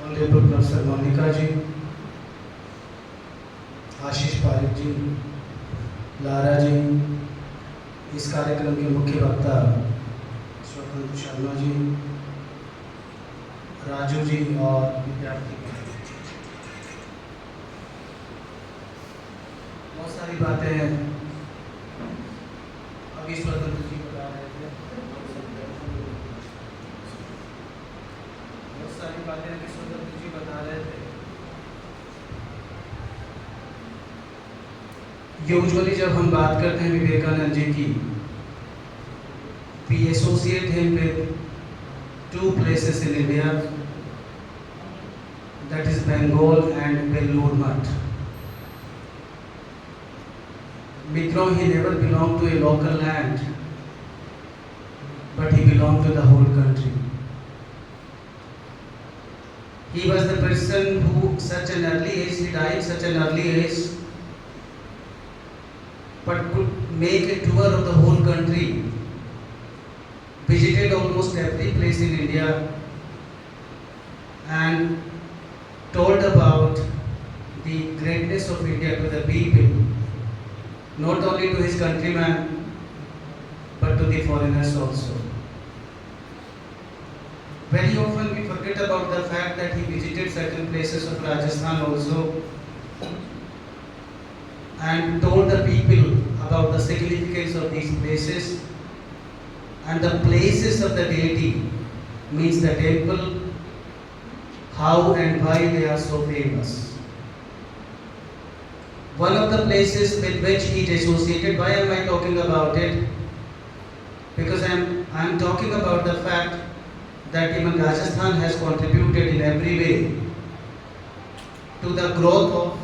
Honourable professor Monika जी, आशीष पारिक जी, Lara जी, इस कार्यक्रम के मुख्य वक्ता स्वतंत्र शर्मा जी, राजू जी और विद्यार्थी। बहुत सारी बातें अभी स्वतंत्र जी बता रहे थे, बहुत सारी बातें अभी स्वतंत्र जी बता रहे थे। यूजुअली जब हम बात करते हैं विवेकानंद जी की, we associate him with two places in India, that is Bengal and Vellore Math. Mitro, he never belonged to a local land, but he belonged to the whole country. He was the person who, such an early age, he died such an early age, but could make a tour of the whole country, visited almost every place in India, and told about the greatness of India to the people, not only to his countrymen, but to the foreigners also. Very often we forget about the fact that he visited certain places of Rajasthan also, and told the people about the significance of these places, and the places of the deity, means the temple, how and why they are so famous. One of the places with which he is associated, why am I talking about it? Because I am talking about the fact that even Rajasthan has contributed in every way to the growth of,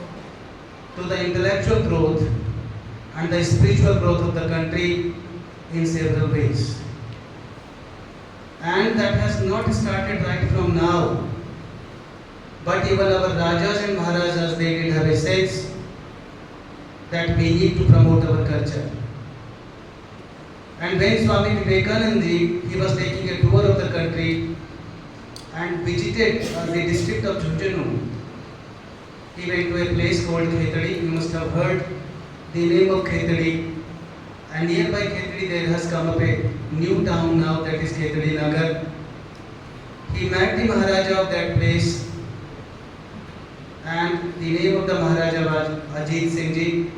to the intellectual growth and the spiritual growth of the country in several ways. And that has not started right from now, but even our Rajas and Maharajas, they did have a sense that we need to promote our culture. And when Swami Vivekananda ji, he was taking a tour of the country and visited the district of Jhunjhunu, he went to a place called Khetadi. You must have heard the name of Khetadi. And nearby Khetadi there has come up a new town now, that is Khetadi Nagar. He met the Maharaja of that place, and the name of the Maharaja was Ajit Singh ji.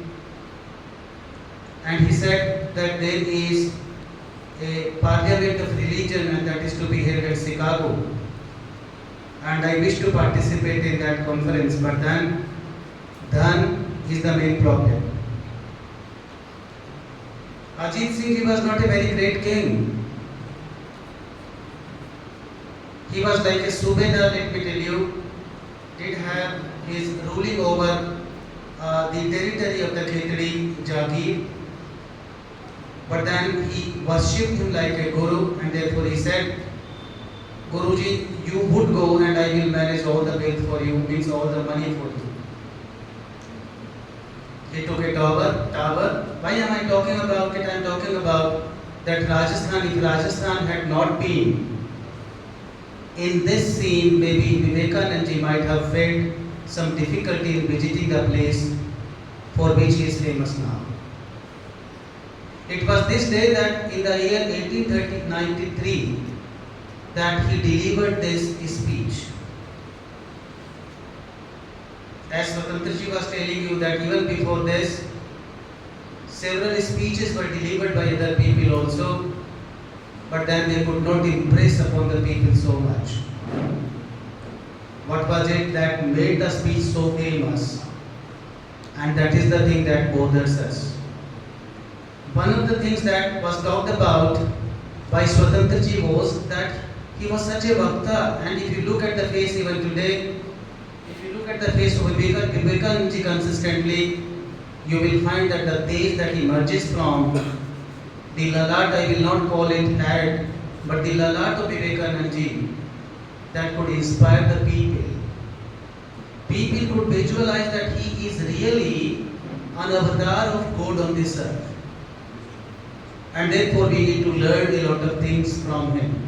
And he said that there is a parliament of religion and that is to be held at Chicago. And I wish to participate in that conference, but then Dhan is the main problem. Ajit Singh ji was not a very great king. He was like a Subedar, let me tell you, did have his ruling over the territory of the Khetadi Jagir. But then he worshipped him like a guru, and therefore he said, Guruji, you would go and I will manage all the wealth for you, means all the money for you. He took a tower. Why am I talking about it? I am talking about that Rajasthan, if Rajasthan had not been in this scene, maybe Vivekananda ji might have felt some difficulty in visiting the place for which he is famous now. It was this day that in the year 1893 that he delivered this speech. As Swatantra ji was telling you that even before this, several speeches were delivered by other people also, but then they could not impress upon the people so much. What was it that made the speech so famous? And that is the thing that bothers us. One of the things that was talked about by Swatantra ji was that he was such a Bhakta, and if you look at the face even today, if you look at the face of Vivekananda ji consistently, you will find that the taste that emerges from the lalat, I will not call it head, but the lalat of Vivekananda ji, that could inspire the people. People could visualize that he is really an avatar of God on this earth. And therefore we need to learn a lot of things from him.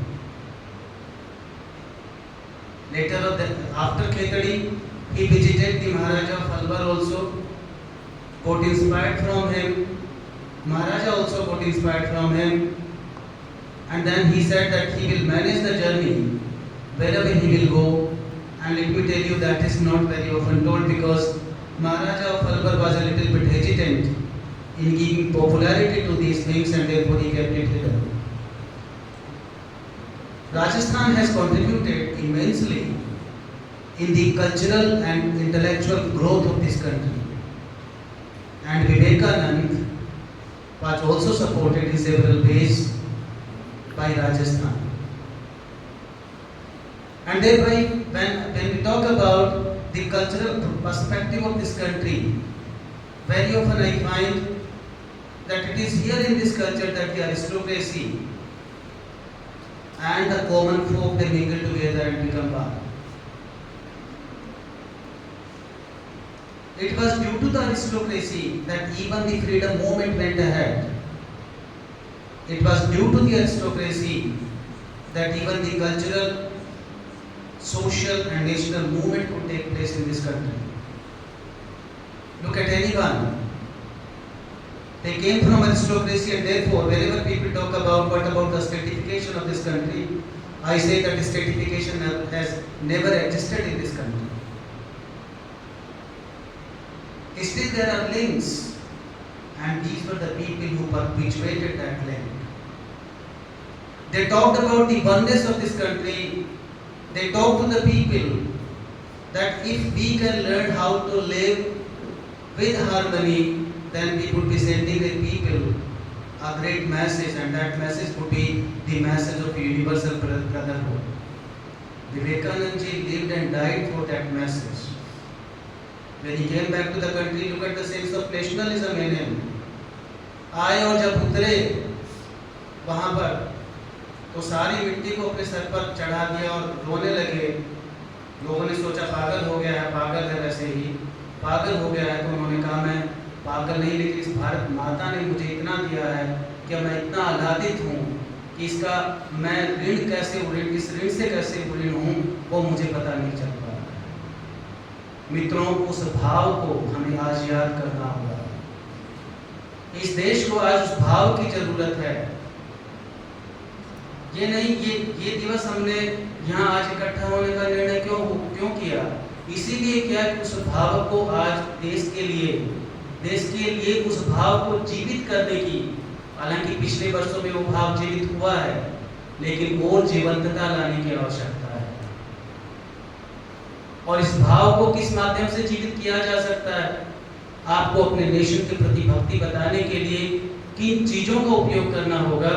After Khetadi, he visited the Maharaja of Alwar also, got inspired from him. Maharaja also got inspired from him, and then he said that he will manage the journey wherever he will go. And let me tell you, that is not very often told, because Maharaja of Alwar was a little bit hesitant in giving popularity to these things, and therefore he kept it hidden. Rajasthan has contributed immensely in the cultural and intellectual growth of this country, and Vivekanand was also supported in several ways by Rajasthan. And thereby, when we talk about the cultural perspective of this country, very often I find that it is here in this culture that the aristocracy and the common folk, they mingle together and become one. It was due to the aristocracy that even the freedom movement went ahead. It was due to the aristocracy that even the cultural, social and national movement could take place in this country. Look at anyone. They came from aristocracy, and therefore wherever people talk about what about the stratification of this country, I say that the stratification has never existed in this country. Still there are links, and these were the people who perpetuated that link. They talked about the oneness of this country. They talked to the people that if we can learn how to live with harmony, then we would be sending the people a great message, and that message would be the message of universal brotherhood. Vivekanand ji lived and died for that message. When he came back to the country, look at the sense of nationalism in him. आए और जब उतरे वहाँ पर, तो सारी मिट्टी को अपने सर पर चढ़ा दिया और रोने लगे। लोगों ने सोचा पागल हो गया है, पागल है, वैसे ही पागल हो गया है। तो उन्होंने कहा मैं पागल नहीं, लेकिन इस भारत माता ने मुझे इतना दिया है कि मैं इतना आह्लादित हूँ कि इसका मैं ऋण कैसे उड़ीन, इस ऋण से कैसे उड़ीन हूँ, वो मुझे पता नहीं चल पा रहा है। मित्रों, उस भाव को हमें आज याद करना होगा। इस देश को आज उस भाव की जरूरत है। ये नहीं, ये दिवस हमने यहाँ आज इकट्ठा होने का निर्णय क्यों किया? इसीलिए किया कि उस भाव को आज देश के लिए उस भाव को जीवित करने की, हालांकि पिछले वर्षों में वो भाव जीवित हुआ है, लेकिन और जीवंतता लाने की आवश्यकता है। और इस भाव को किस माध्यम से जीवित किया जा सकता है? आपको अपने नेशन के प्रति भक्ति बताने के लिए किन चीजों का उपयोग करना होगा?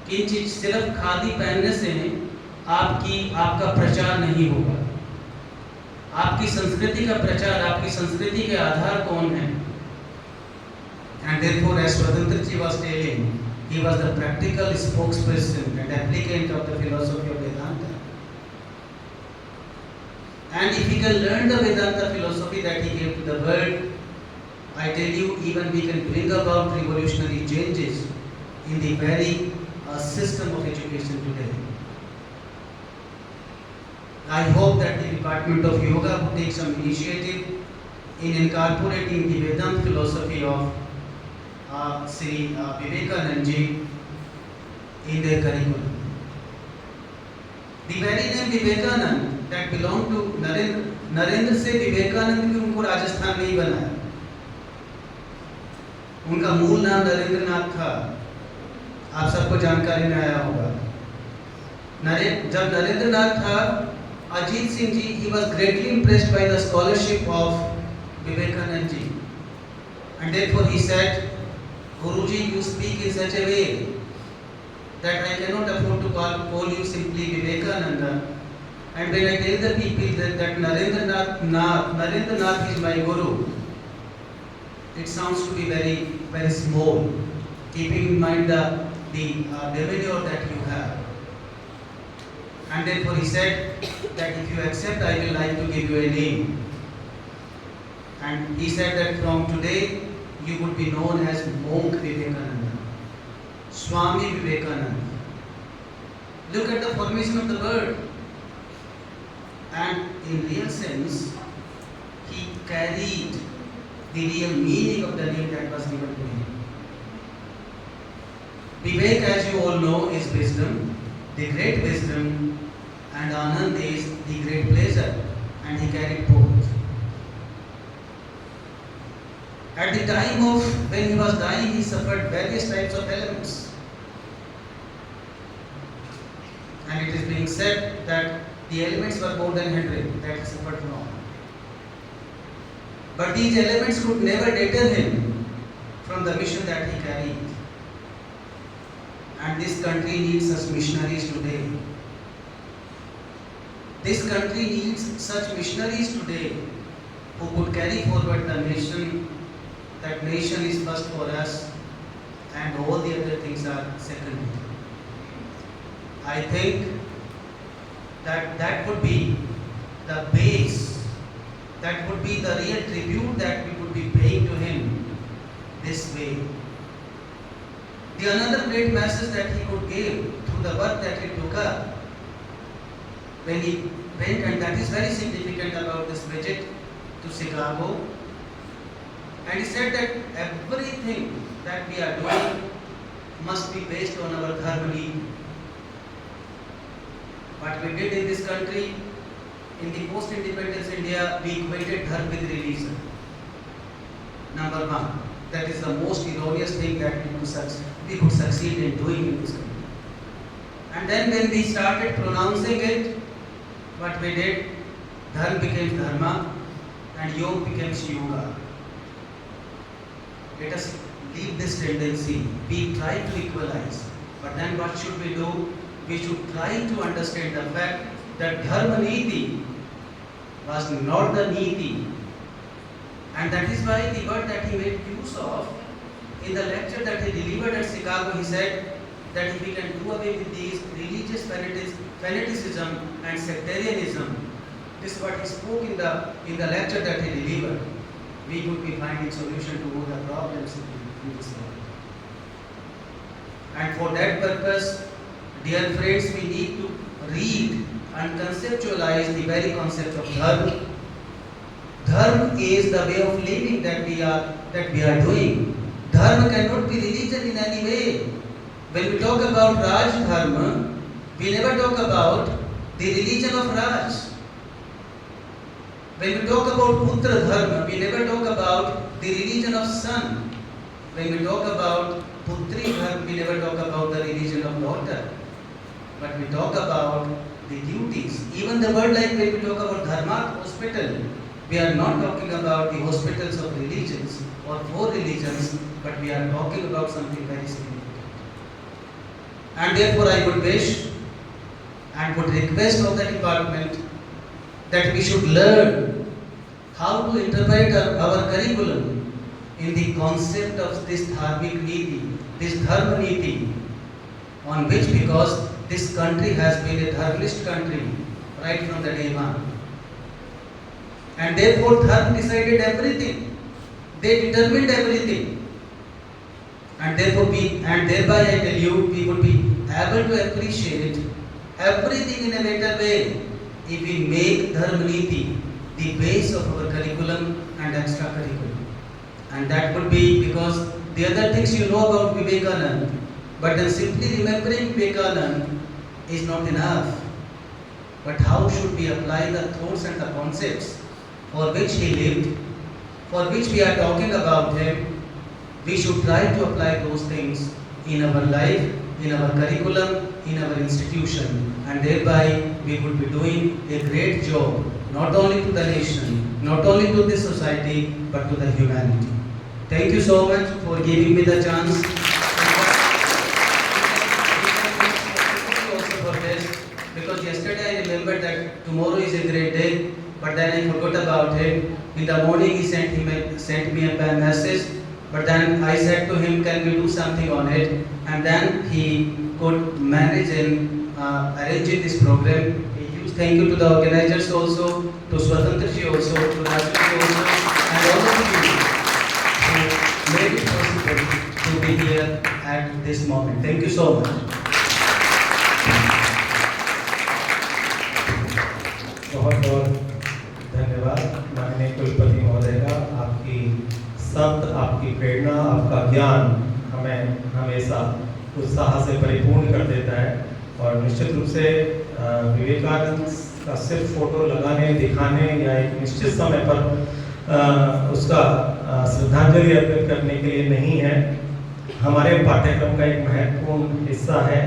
किन चीज, सिर्फ खादी पहनने से आपका प्रचार नहीं होगा। आपकी संस्कृति का प्रचार, आपकी संस्कृति के आधार कौन है? And therefore, as Swatantra ji was telling, he was the practical spokesperson and applicant of the philosophy of Vedanta. And if we can learn the Vedanta philosophy that he gave to the world, I tell you, even we can bring about revolutionary changes in the very system of education today. I hope that the Department of Yoga would take some initiative in incorporating the Vedanta philosophy of Sri Vivekanand ji in their curriculum. The very name Vivekanand that belonged to Narendra से विवेकानंद भी उनको राजस्थान में ही बनाया। उनका मूल नाम नरेंद्र नाथ था, आप सबको जानकारी में आया होगा। जब नरेंद्र नाथ था, Ajit Singh ji, he was greatly impressed by the scholarship of Vivekanand ji, and therefore he said, Guruji, you speak in such a way that I cannot afford to call you simply Vivekananda. And when I tell the people that Narendra Nath is my Guru, it sounds to be very, very small, keeping in mind the demeanor that you have. And therefore he said that if you accept, I will like to give you a name. And he said that from today you would be known as Monk Vivekananda, Swami Vivekananda. Look at the formation of the word. and in real sense, he carried the real meaning of the name that was given to him. Vivek, as you all know, is wisdom, the great wisdom, and Anand is the great pleasure, and he carried both. At the time of when he was dying, he suffered various types of elements. And it is being said that the elements were more than 100 that he suffered from. But these elements could never deter him from the mission that he carried. And this country needs such missionaries today. This country needs such missionaries today who could carry forward the mission. That nation is first for us and all the other things are secondary. I think that that would be the base, that would be the real tribute that we would be paying to him this way. The another great message that he could give through the work that he took up when he went, and that is very significant about this visit to Chicago. And he said that everything that we are doing must be based on our dharma need. What we did in this country, in the post-independence India, we equated dharma with religion. Number one, that is the most erroneous thing that we could succeed in doing in this country. And then when we started pronouncing it, what we did, dharma became dharma and yoga became yoga. Let us leave this tendency. We try to equalize. But then what should we do? We should try to understand the fact that dharma niti was not the niti. And that is why the word that he made use of in the lecture that he delivered at Chicago, he said that if we can do away with these religious fanaticism and sectarianism, this is what he spoke in the lecture that he delivered, we would be finding solution to all the problems in this world. And for that purpose, dear friends, we need to read and conceptualize the very concept of dharma. Dharma is the way of living that we are doing. Dharma cannot be religion in any way. When we talk about Raj Dharma, we never talk about the religion of Raj. When we talk about Putra Dharma, we never talk about the religion of son. When we talk about Putri Dharma, we never talk about the religion of daughter. But we talk about the duties. Even the word like when we talk about Dharma hospital, we are not talking about the hospitals of religions or for religions, but we are talking about something very significant. And therefore I would wish and would request of the department that we should learn how to interpret our curriculum in the concept of this dharmic niti, this dharma niti, on which, because this country has been a dharmist country right from the day one. And therefore dharma decided everything. They determined everything. And therefore thereby I tell you, we would be able to appreciate everything in a better way if we make dharma niti the base of our curriculum and extracurriculum. And that would be because the other things you know about Vivekananda, but then simply remembering Vivekananda is not enough. But how should we apply the thoughts and the concepts for which he lived, for which we are talking about him? We should try to apply those things in our life, in our curriculum, in our institution, and thereby we would be doing a great job, not only to the nation, not only to the society, but to the humanity. Thank you so much for giving me the chance. Also for this, because yesterday I remembered that tomorrow is a great day, but then I forgot about him. In the morning he sent me a message, but then I said to him, can we do something on it? And then he could manage in arranging this program. A huge thank you to the organizers also, to Swatantraji also, to Rajvi also, and all of you who made it possible to be here at this moment. Thank you so much. बहुत बहुत धन्यवाद माननीय कुलपति महोदय का। आपकी शब्द, आपकी प्रेरणा, आपका ज्ञान हमें हमेशा उत्साह से परिपूर्ण कर देता है। और निश्चित रूप से विवेकानंद का सिर्फ फोटो लगाने, दिखाने या एक निश्चित समय पर उसका श्रद्धांजलि अर्पित करने के लिए नहीं है। हमारे पाठ्यक्रम का एक महत्वपूर्ण हिस्सा है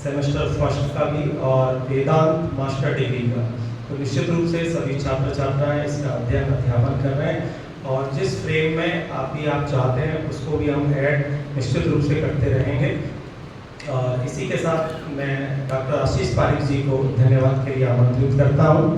सेमेस्टर फर्स्ट का भी और वेदांत मास्टर डिग्री का। तो निश्चित रूप से सभी छात्र छात्राएं इसका अध्ययन अध्यापन कर रहे हैं और जिस फ्रेम में आप चाहते हैं उसको भी हम ऐड निश्चित रूप से करते रहेंगे। इसी के साथ मैं डॉक्टर आशीष पारिक जी को धन्यवाद के लिए आमंत्रित करता हूं।